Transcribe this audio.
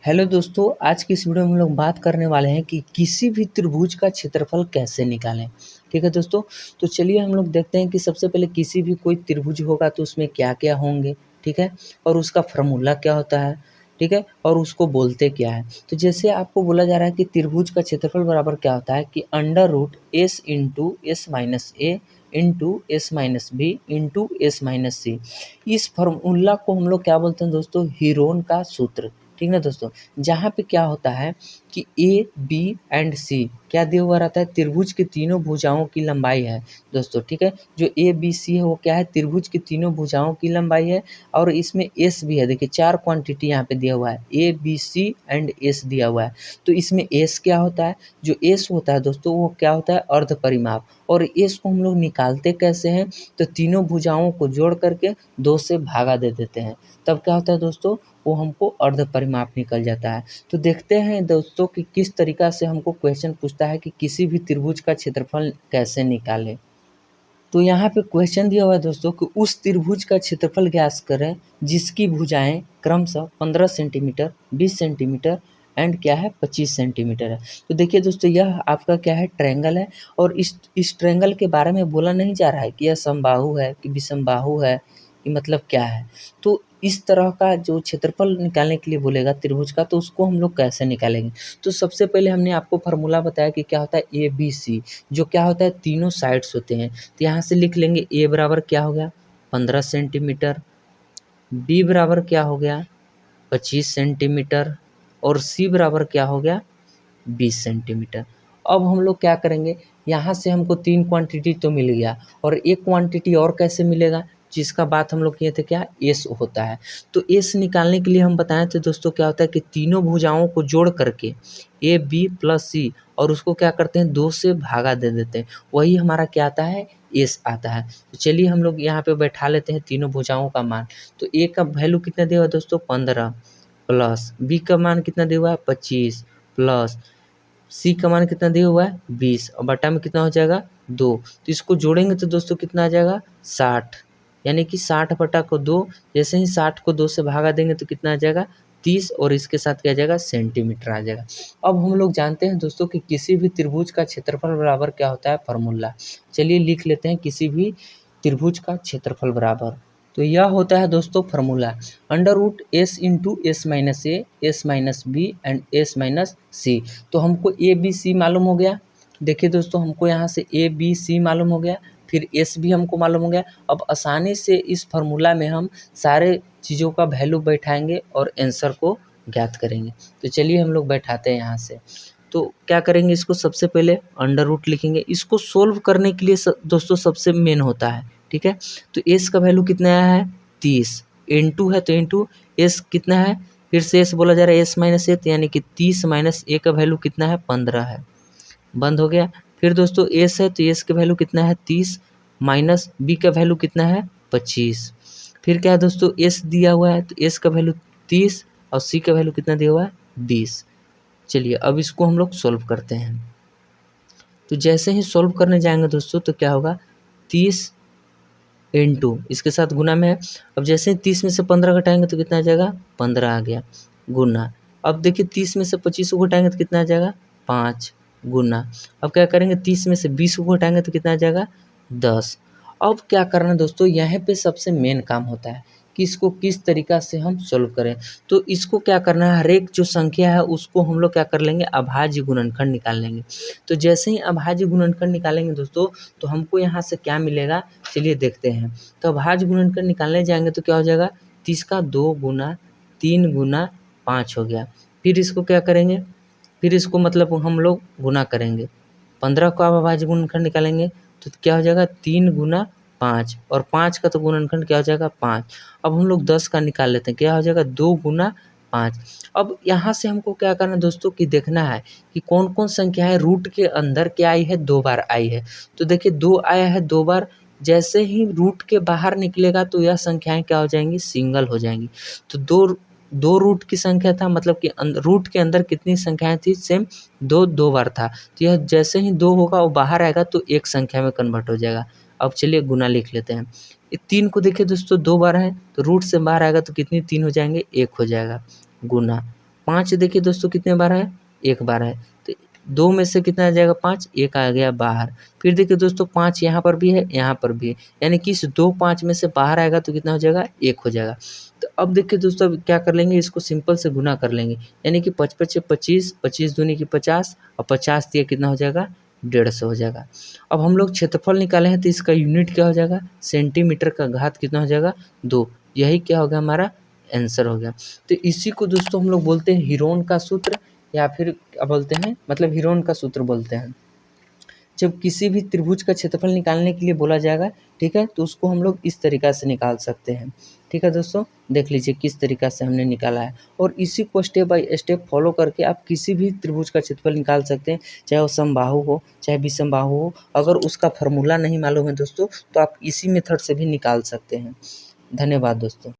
Hello दोस्तों, आज की इस वीडियो में हम लोग बात करने वाले हैं कि किसी भी त्रिभुज का क्षेत्रफल कैसे निकालें। ठीक है दोस्तों, तो चलिए हम लोग देखते हैं कि सबसे पहले किसी भी कोई त्रिभुज होगा तो उसमें क्या-क्या होंगे, ठीक है? और उसका फ़ॉर्मूला क्या होता है, ठीक है? और उसको बोलते क्या है। तो जैसे आपको बोला जा रहा है कि त्रिभुज का क्षेत्रफल बराबर क्या होता है कि under root S into S minus A into S minus B into S minus C. इस फ़ॉर्मूला को हम लोग क्या बोलते हैं दोस्तों, हीरोन का सूत्र। ठीक है दोस्तों, जहाँ पे क्या होता है कि ए बी एंड सी क्या दिया हुआ रहता है, त्रिभुज की तीनों भुजाओं की लंबाई है दोस्तों। ठीक है, जो ए बी सी है वो क्या है, त्रिभुज की तीनों भुजाओं की लंबाई है। और इसमें एस भी है, देखिए 4 क्वांटिटी यहाँ पे दिया हुआ है, A B C and S दिया हुआ है। तो इसमें एस क्या होता है, जो एस होता है दोस्तों वो क्या होता है, अर्ध परिमाप। और एस को हम लोग निकालते कैसे हैं, तो तीनों भुजाओं को जोड़ करके 2 से भागा दे देते हैं, तब क्या होता है दोस्तों, वो हमको अर्ध परिमाप निकल जाता है। तो देखते हैं दोस्तों कि किस तरीक़ा से हमको क्वेश्चन पूछता है कि किसी भी त्रिभुज का क्षेत्रफल कैसे निकालें। तो यहाँ पे क्वेश्चन दिया हुआ है दोस्तों कि उस त्रिभुज का क्षेत्रफल ज्ञात करें जिसकी भुजाएं क्रमशः 15 सेंटीमीटर, 20 सेंटीमीटर एंड क्या है 25 सेंटीमीटर है। तो देखिए दोस्तों, यह आपका क्या है, ट्रायंगल है। और इस ट्रायंगल के बारे में बोला नहीं जा रहा है कि यह समबाहु है कि विषमबाहु है, कि मतलब क्या है। तो इस तरह का जो क्षेत्रफल निकालने के लिए बोलेगा त्रिभुज का, तो उसको हम लोग कैसे निकालेंगे। तो सबसे पहले हमने आपको फार्मूला बताया कि क्या होता है, ए बी सी, जो क्या होता है, तीनों साइड्स होते हैं। तो यहाँ से लिख लेंगे ए बराबर क्या हो गया 15 सेंटीमीटर, बी बराबर क्या हो गया 25 सेंटीमीटर और सी बराबर क्या हो गया 20 सेंटीमीटर। अब हम लोग क्या करेंगे, यहाँ से हमको 3 क्वांटिटी तो मिल गया, और एक क्वांटिटी और कैसे मिलेगा, जिसका बात हम लोग किए थे, क्या एस होता है। तो एस निकालने के लिए हम बताए थे दोस्तों, क्या होता है कि तीनों भुजाओं को जोड़ करके ए बी प्लस सी, और उसको क्या करते हैं 2 से भागा दे देते हैं, वही हमारा क्या आता है, एस आता है। तो चलिए हम लोग यहाँ पे बैठा लेते हैं तीनों भुजाओं का मान। तो ए का वैल्यू कितना दिया हुआ है दोस्तों 15, प्लस बी का मान कितना दिया हुआ है 25, प्लस सी का मान कितना दिया हुआ है 20, और बटा में कितना हो जाएगा 2। तो इसको जोड़ेंगे तो दोस्तों कितना आ जाएगा 60, यानी कि 60 बटा को 2। जैसे ही 60 को 2 से भागा देंगे तो कितना आ जाएगा 30, और इसके साथ क्या आ जाएगा सेंटीमीटर आ जाएगा। अब हम लोग जानते हैं दोस्तों कि किसी भी त्रिभुज का क्षेत्रफल बराबर क्या होता है, फार्मूला। चलिए लिख लेते हैं, किसी भी त्रिभुज का क्षेत्रफल बराबर, तो यह होता है दोस्तों formula under root S into S minus A, S minus B and S minus C. तो हमको ए बी सी मालूम हो गया। देखिए दोस्तों, हमको यहाँ से ए बी सी मालूम हो गया, फिर एस भी हमको मालूम हो गया। अब आसानी से इस फार्मूला में हम सारे चीज़ों का वैल्यू बैठाएंगे और आंसर को ज्ञात करेंगे। तो चलिए हम लोग बैठाते हैं यहाँ से। तो क्या करेंगे, इसको सबसे पहले अंडर रूट लिखेंगे। इसको सोल्व करने के लिए दोस्तों सबसे मेन होता है, ठीक है। तो एस का वैल्यू कितना आया है 30, इंटू है तो इंटू एस कितना है, फिर से एस बोला जा रहा है एस माइनस ए, यानी कि 30 माइनस ए का वैल्यू कितना है 15 है, बंद हो गया। फिर दोस्तों एस है तो एस का वैल्यू कितना है 30, माइनस बी का वैल्यू कितना है 25। फिर क्या है दोस्तों, एस दिया हुआ है तो एस का वैल्यू 30 और सी का वैल्यू कितना दिया हुआ है 20। चलिए अब इसको हम लोग सॉल्व करते हैं। तो जैसे ही सॉल्व करने जाएंगे दोस्तों तो क्या होगा, 30 इंटू इसके साथ गुना में है। अब जैसे ही 30 में से 15 घटाएंगे तो कितना आ जाएगा 15 आ गया, गुना। अब देखिए 30 में से 25 को घटाएंगे तो कितना आ जाएगा 5, गुना। अब क्या करेंगे, 30 में से 20 को घटाएंगे तो कितना आ जाएगा 10। अब क्या करना है दोस्तों, यहाँ पे सबसे मेन काम होता है कि इसको किस तरीका से हम सोल्व करें। तो इसको क्या करना है, हर एक जो संख्या है उसको हम लोग क्या कर लेंगे, अभाज्य गुणनखंड निकाल लेंगे। तो जैसे ही अभाज्य गुणनखंड निकालेंगे दोस्तों, तो हमको यहाँ से क्या मिलेगा, चलिए देखते हैं। तो अभाज्य गुणनखंड निकालने जाएंगे तो क्या हो जाएगा, 30 का 2 गुना 3 गुना 5 हो गया। फिर इसको क्या करेंगे, फिर इसको मतलब हम लोग गुना करेंगे, 15 का अभाज्य गुणनखंड निकालेंगे तो क्या हो जाएगा 3 गुना 5, और 5 का तो गुणनखंड क्या हो जाएगा 5। अब हम लोग 10 का निकाल लेते हैं, क्या हो जाएगा 2 गुना 5। अब यहाँ से हमको क्या करना है दोस्तों, कि देखना है कि कौन कौन संख्याएं रूट के अंदर क्या आई है, 2 बार आई है। तो देखिए 2 आया है 2 बार, जैसे ही रूट के बाहर निकलेगा तो यह संख्याएं क्या हो जाएंगी, सिंगल हो जाएंगी। तो दो रूट की संख्या था, मतलब कि रूट के अंदर कितनी संख्याएं थी, सेम 2 बार था। तो यह जैसे ही 2 होगा वो बाहर आएगा तो एक संख्या में कन्वर्ट हो जाएगा। अब चलिए गुना लिख लेते हैं। ये 3 को देखिए दोस्तों 2 बार है, तो रूट से बाहर आएगा तो कितनी 3 हो जाएंगे, 1 हो जाएगा, गुना। 5 देखिए दोस्तों कितने बार है, 1 बार है। तो 2 में से कितना आ जाएगा 5, 1 आ गया बाहर। फिर देखिए दोस्तों 5 यहाँ पर भी है, यहाँ पर भी है, यानी कि इस 2 5 में से बाहर आएगा तो कितना हो जाएगा, 1 हो जाएगा। तो अब देखिए दोस्तों अब क्या कर लेंगे, इसको सिंपल से गुना कर लेंगे, यानी कि 5 5 25, 25 दूनी की 50 और 50 दिया कितना हो जाएगा, 150 हो जाएगा। अब हम लोग क्षेत्रफल निकाले हैं तो इसका यूनिट क्या हो जाएगा, सेंटीमीटर का घात कितना हो जाएगा, 2। यही क्या हो गया, हमारा आंसर हो गया। तो इसी को दोस्तों हम लोग बोलते हैं हीरोन का सूत्र, या फिर क्या बोलते हैं, मतलब हीरोन का सूत्र बोलते हैं। जब किसी भी त्रिभुज का क्षेत्रफल निकालने के लिए बोला जाएगा, ठीक है, तो उसको हम लोग इस तरीक़ा से निकाल सकते हैं। ठीक है दोस्तों, देख लीजिए किस तरीक़ा से हमने निकाला है, और इसी को स्टेप बाय स्टेप फॉलो करके आप किसी भी त्रिभुज का क्षेत्रफल निकाल सकते हैं, चाहे वो समबाहु हो, चाहे विषमबाहु हो। अगर उसका फार्मूला नहीं मालूम है दोस्तों, तो आप इसी मेथड से भी निकाल सकते हैं। धन्यवाद दोस्तों।